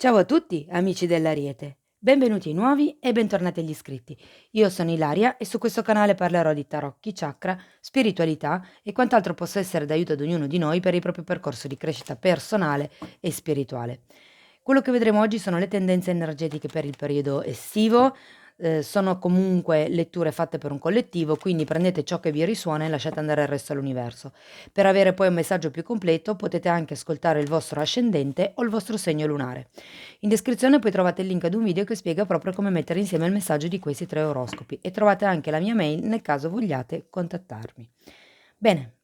Ciao a tutti, amici dell'Ariete. Benvenuti ai nuovi e bentornati agli iscritti. Io sono Ilaria e su questo canale parlerò di tarocchi, chakra, spiritualità e quant'altro possa essere d'aiuto ad ognuno di noi per il proprio percorso di crescita personale e spirituale. Quello che vedremo oggi sono le tendenze energetiche per il periodo estivo. Sono comunque letture fatte per un collettivo, quindi prendete ciò che vi risuona e lasciate andare il resto all'universo. Per avere poi un messaggio più completo potete anche ascoltare il vostro ascendente o il vostro segno lunare. In descrizione poi trovate il link ad un video che spiega proprio come mettere insieme il messaggio di questi tre oroscopi e trovate anche la mia mail nel caso vogliate contattarmi. Bene,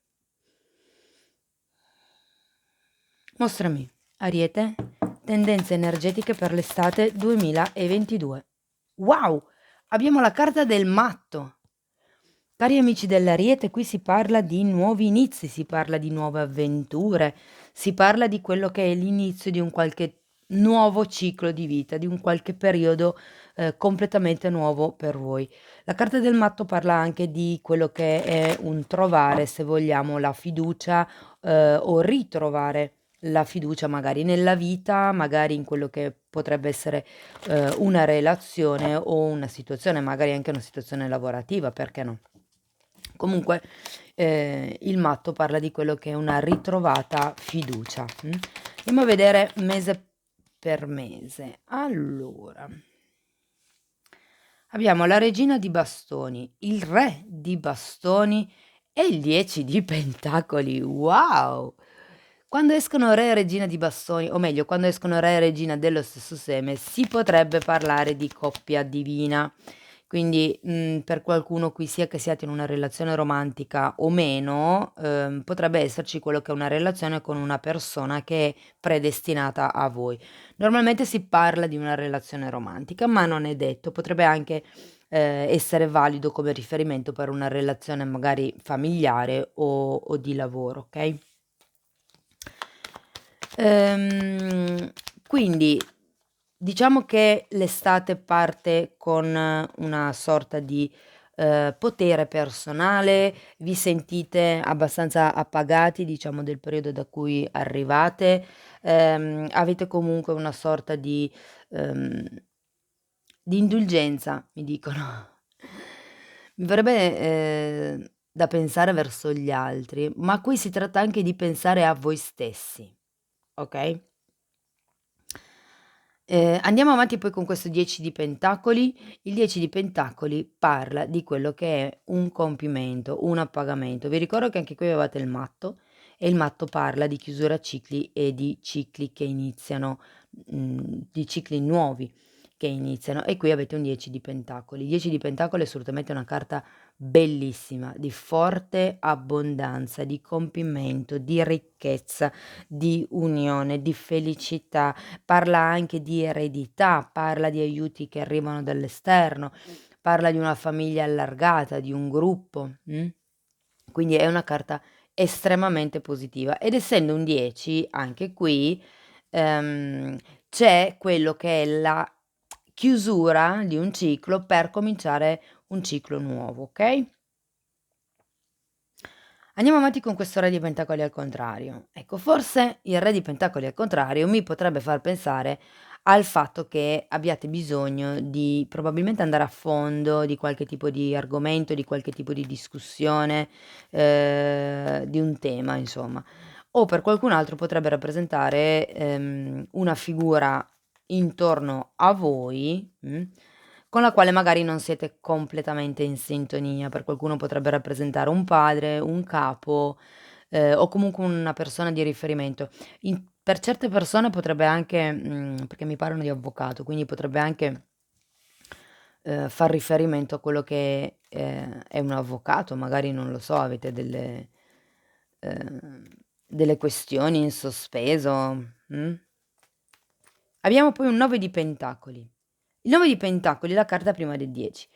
mostrami, Ariete, tendenze energetiche per l'estate 2022. Wow! Abbiamo la carta del matto. Cari amici dell'Ariete, qui si parla di nuovi inizi, si parla di nuove avventure, si parla di quello che è l'inizio di un qualche nuovo ciclo di vita, di un qualche periodo completamente nuovo per voi. La carta del matto parla anche di quello che è un trovare, se vogliamo, la fiducia o ritrovare la fiducia magari nella vita, magari in quello che potrebbe essere una relazione o una situazione, magari anche una situazione lavorativa, perché no? Comunque, il matto parla di quello che è una ritrovata fiducia. Andiamo a vedere mese per mese. Allora, abbiamo la regina di bastoni, il re di bastoni e il 10 di pentacoli. Wow! Quando escono re e regina di bastoni, o meglio, quando escono re e regina dello stesso seme, si potrebbe parlare di coppia divina. Quindi, per qualcuno qui, sia che siate in una relazione romantica o meno, potrebbe esserci quello che è una relazione con una persona che è predestinata a voi. Normalmente si parla di una relazione romantica, ma non è detto, potrebbe anche, essere valido come riferimento per una relazione magari familiare o di lavoro, okay? Quindi diciamo che l'estate parte con una sorta di potere personale, vi sentite abbastanza appagati, diciamo, del periodo da cui arrivate, avete comunque una sorta ehm, di indulgenza, mi dicono. Mi verrebbe da pensare verso gli altri, ma qui si tratta anche di pensare a voi stessi. Okay? Andiamo avanti poi con questo 10 di pentacoli. Il 10 di pentacoli parla di quello che è un compimento, un appagamento. Vi ricordo che anche qui avevate il matto e il matto parla di chiusura cicli e di cicli che iniziano, di cicli nuovi che iniziano e qui avete un 10 di pentacoli. Il 10 di pentacoli è assolutamente una carta bellissima, di forte abbondanza, di compimento, di ricchezza, di unione, di felicità. Parla anche di eredità, parla di aiuti che arrivano dall'esterno, parla di una famiglia allargata, di un gruppo. Quindi è una carta estremamente positiva ed essendo un 10 anche qui, ehm, c'è quello che è la chiusura di un ciclo per cominciare un ciclo nuovo, okay? Andiamo avanti con questo re di pentacoli al contrario. Ecco, forse il re di pentacoli al contrario mi potrebbe far pensare al fatto che abbiate bisogno di probabilmente andare a fondo di qualche tipo di argomento, di qualche tipo di discussione, di un tema, insomma. O per qualcun altro potrebbe rappresentare una figura intorno a voi, con la quale magari non siete completamente in sintonia. Per qualcuno potrebbe rappresentare un padre, un capo, o comunque una persona di riferimento. Per certe persone potrebbe anche, perché mi parlano di avvocato, quindi potrebbe anche, far riferimento a quello che, è un avvocato, magari non lo so, avete ehm, delle questioni in sospeso, Abbiamo poi un 9 di pentacoli. Il 9 di pentacoli è la carta prima del 10.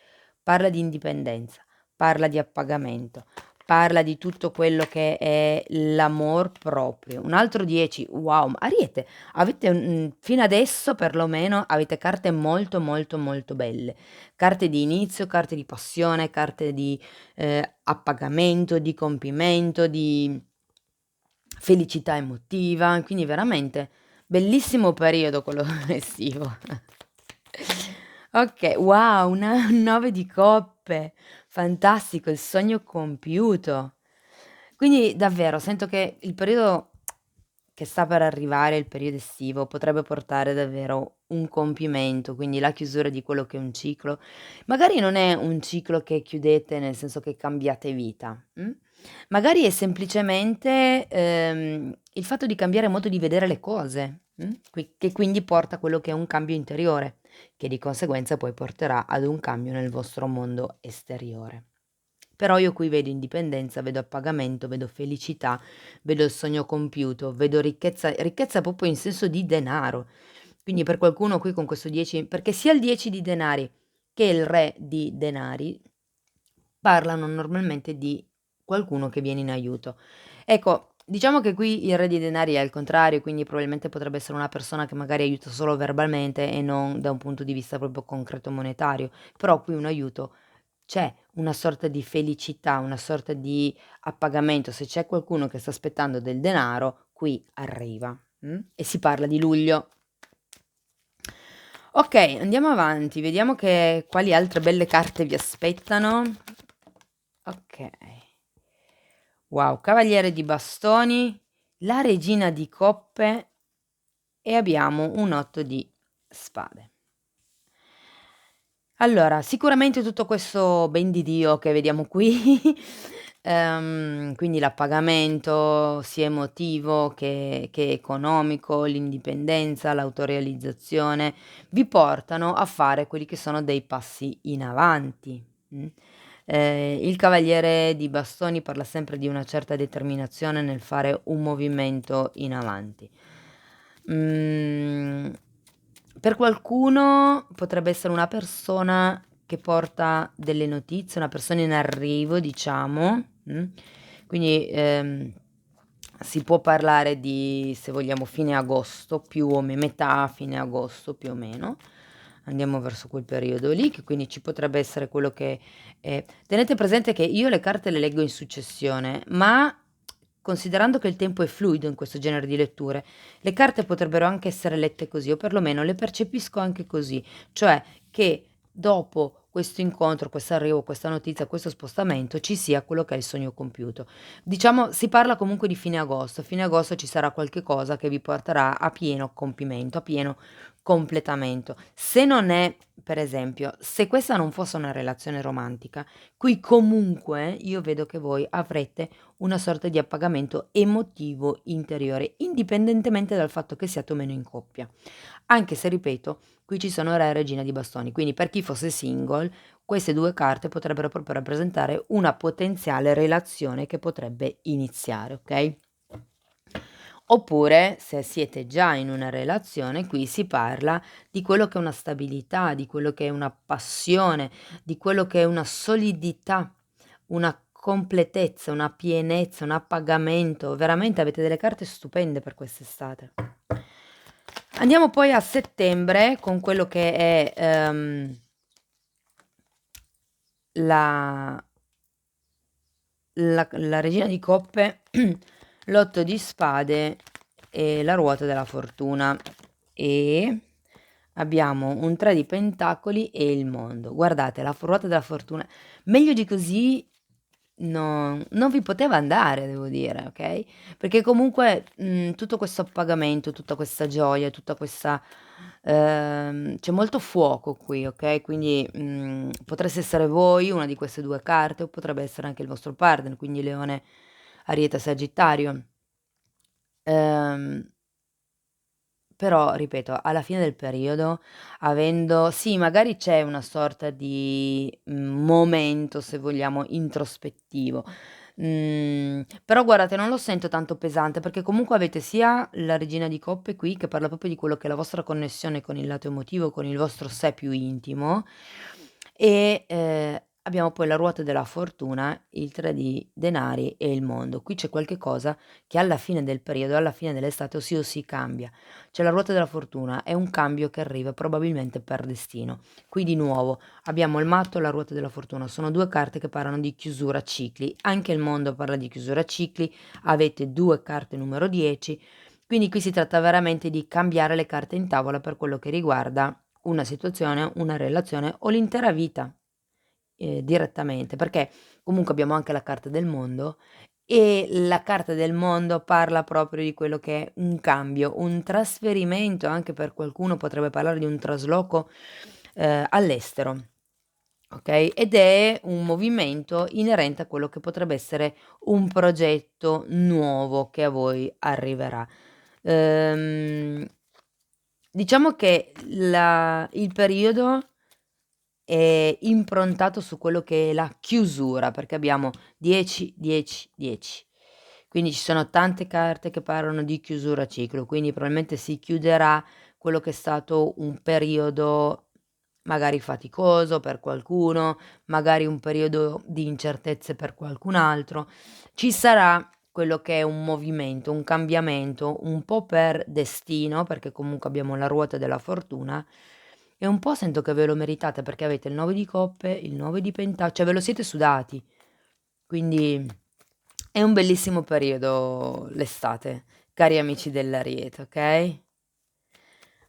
Parla di indipendenza, parla di appagamento, parla di tutto quello che è l'amor proprio. Un altro 10, wow, Ariete, avete fino adesso perlomeno avete carte molto molto molto belle. Carte di inizio, carte di passione, carte di appagamento, di compimento, di felicità emotiva, quindi veramente Bellissimo periodo quello estivo. Okay, wow, una un 9 di coppe, fantastico, il sogno compiuto. Quindi davvero sento che il periodo che sta per arrivare, il periodo estivo, potrebbe portare davvero un compimento, quindi la chiusura di quello che è un ciclo. Magari non è un ciclo che chiudete nel senso che cambiate vita, magari è semplicemente, il fatto di cambiare modo di vedere le cose, che quindi porta a quello che è un cambio interiore, che di conseguenza poi porterà ad un cambio nel vostro mondo esteriore. Però io qui vedo indipendenza, vedo appagamento, vedo felicità, vedo il sogno compiuto, vedo ricchezza proprio in senso di denaro. Quindi per qualcuno qui con questo 10, perché sia il 10 di denari che il re di denari parlano normalmente di qualcuno che viene in aiuto. Ecco, diciamo che qui il re di denari è al contrario, quindi probabilmente potrebbe essere una persona che magari aiuta solo verbalmente e non da un punto di vista proprio concreto monetario, però qui un aiuto c'è, una sorta di felicità, una sorta di appagamento. Se c'è qualcuno che sta aspettando del denaro, qui arriva, e si parla di luglio. Okay, andiamo avanti, vediamo quali altre belle carte vi aspettano. Okay. Wow, cavaliere di bastoni, la regina di coppe e abbiamo un 8 di spade. Allora, sicuramente tutto questo ben di Dio che vediamo qui, quindi l'appagamento sia emotivo che economico, l'indipendenza, l'autorealizzazione, vi portano a fare quelli che sono dei passi in avanti, il cavaliere di bastoni parla sempre di una certa determinazione nel fare un movimento in avanti. Mhmm, per qualcuno potrebbe essere una persona che porta delle notizie, una persona in arrivo diciamo, quindi, si può parlare di, se vogliamo, fine agosto più o metà fine agosto più o meno. Andiamo verso quel periodo lì, che quindi ci potrebbe essere quello che tenete presente che io le carte le leggo in successione, ma considerando che il tempo è fluido in questo genere di letture, le carte potrebbero anche essere lette così, o perlomeno le percepisco anche così, cioè che dopo questo incontro, questo arrivo, questa notizia, questo spostamento, ci sia quello che è il sogno compiuto. Diciamo, si parla comunque di fine agosto. A fine agosto ci sarà qualche cosa che vi porterà a pieno compimento, a pieno completamento. Se non è, per esempio, se questa non fosse una relazione romantica, qui comunque io vedo che voi avrete una sorta di appagamento emotivo interiore, indipendentemente dal fatto che siate o meno in coppia. Anche se, ripeto, qui ci sono re e regina di bastoni, quindi per chi fosse single, queste due carte potrebbero proprio rappresentare una potenziale relazione che potrebbe iniziare, ok? Oppure, se siete già in una relazione, qui si parla di quello che è una stabilità, di quello che è una passione, di quello che è una solidità, una completezza, una pienezza, un appagamento. Veramente avete delle carte stupende per quest'estate. Andiamo poi a settembre con quello che è la regina di coppe, l'8 di spade e la ruota della fortuna, e abbiamo un 3 di pentacoli e il mondo. Guardate, la ruota della fortuna, meglio di così non vi poteva andare, devo dire, ok? Perché comunque tutto questo appagamento, tutta questa gioia, tutta questa c'è molto fuoco qui, ok? Quindi potreste essere voi una di queste due carte, o potrebbe essere anche il vostro partner, quindi Leone, Ariete, Sagittario. Ehm, Però ripeto, alla fine del periodo, avendo sì, magari c'è una sorta di, momento, se vogliamo, introspettivo, però guardate, non lo sento tanto pesante, perché comunque avete sia la regina di coppe qui, che parla proprio di quello che è la vostra connessione con il lato emotivo, con il vostro sé più intimo, e, abbiamo poi la ruota della fortuna, il 3 di denari e il mondo. Qui c'è qualche cosa che alla fine del periodo, alla fine dell'estate o si cambia. C'è la ruota della fortuna, è un cambio che arriva probabilmente per destino. Qui di nuovo abbiamo il matto e la ruota della fortuna, sono due carte che parlano di chiusura cicli, anche il mondo parla di chiusura cicli, avete due carte numero 10, Quindi qui si tratta veramente di cambiare le carte in tavola per quello che riguarda una situazione, una relazione o l'intera vita, direttamente, perché comunque abbiamo anche la carta del mondo e la carta del mondo parla proprio di quello che è un cambio, un trasferimento, anche per qualcuno potrebbe parlare di un trasloco, all'estero, okay, ed è un movimento inerente a quello che potrebbe essere un progetto nuovo che a voi arriverà. Ehm, diciamo che il periodo è improntato su quello che è la chiusura, perché abbiamo 10, 10, 10. Quindi ci sono tante carte che parlano di chiusura ciclo, quindi probabilmente si chiuderà quello che è stato un periodo magari faticoso per qualcuno, magari un periodo di incertezze per qualcun altro. Ci sarà quello che è un movimento, un cambiamento, un po' per destino, perché comunque abbiamo la ruota della fortuna e un po' sento che ve lo meritate perché avete il 9 di coppe, il 9 di cioè ve lo siete sudati. Quindi è un bellissimo periodo l'estate, cari amici dell'Ariete, ok?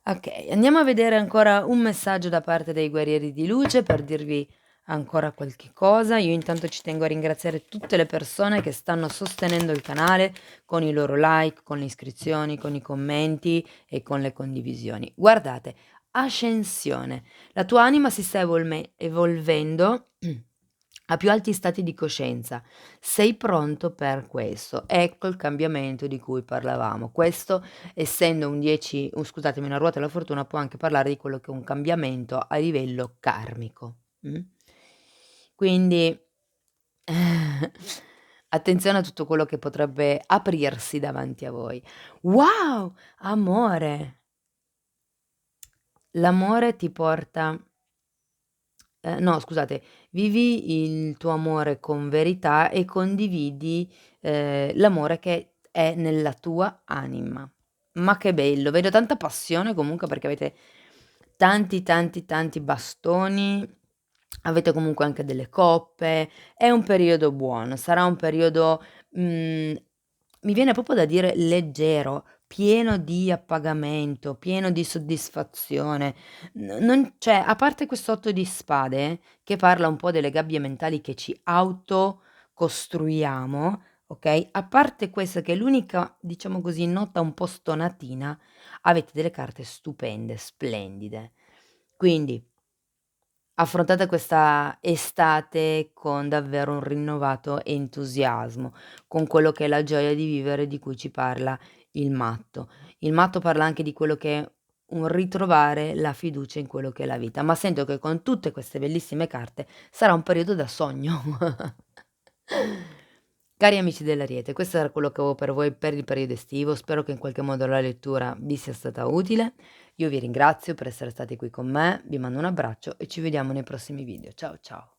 Ok, andiamo a vedere ancora un messaggio da parte dei guerrieri di luce per dirvi ancora qualche cosa. Io intanto ci tengo a ringraziare tutte le persone che stanno sostenendo il canale con i loro like, con le iscrizioni, con i commenti e con le condivisioni. Guardate, ascensione. La tua anima si sta evolvendo a più alti stati di coscienza. Sei pronto per questo. Ecco il cambiamento di cui parlavamo. Questo, essendo un 10, scusatemi, una ruota della fortuna, può anche parlare di quello che è un cambiamento a livello karmico. Quindi attenzione a tutto quello che potrebbe aprirsi davanti a voi. Wow! Amore. L'amore ti porta no scusate, vivi il tuo amore con verità e condividi, l'amore che è nella tua anima. Ma che bello, vedo tanta passione comunque perché avete tanti, tanti, tanti bastoni, avete comunque anche delle coppe, è un periodo buono, sarà un periodo, mi viene proprio da dire leggero, pieno di appagamento, pieno di soddisfazione. Non cioè, a parte questo 8 di spade, che parla un po' delle gabbie mentali che ci autocostruiamo, okay, a parte questa che è l'unica, diciamo così, nota un po' stonatina, avete delle carte stupende, splendide. Quindi affrontate questa estate con davvero un rinnovato entusiasmo, con quello che è la gioia di vivere di cui ci parla il matto. Il matto parla anche di quello che è un ritrovare la fiducia in quello che è la vita, ma sento che con tutte queste bellissime carte sarà un periodo da sogno. Cari amici dell'Ariete, questo era quello che avevo per voi per il periodo estivo, spero che in qualche modo la lettura vi sia stata utile. Io vi ringrazio per essere stati qui con me, vi mando un abbraccio e ci vediamo nei prossimi video. Ciao ciao.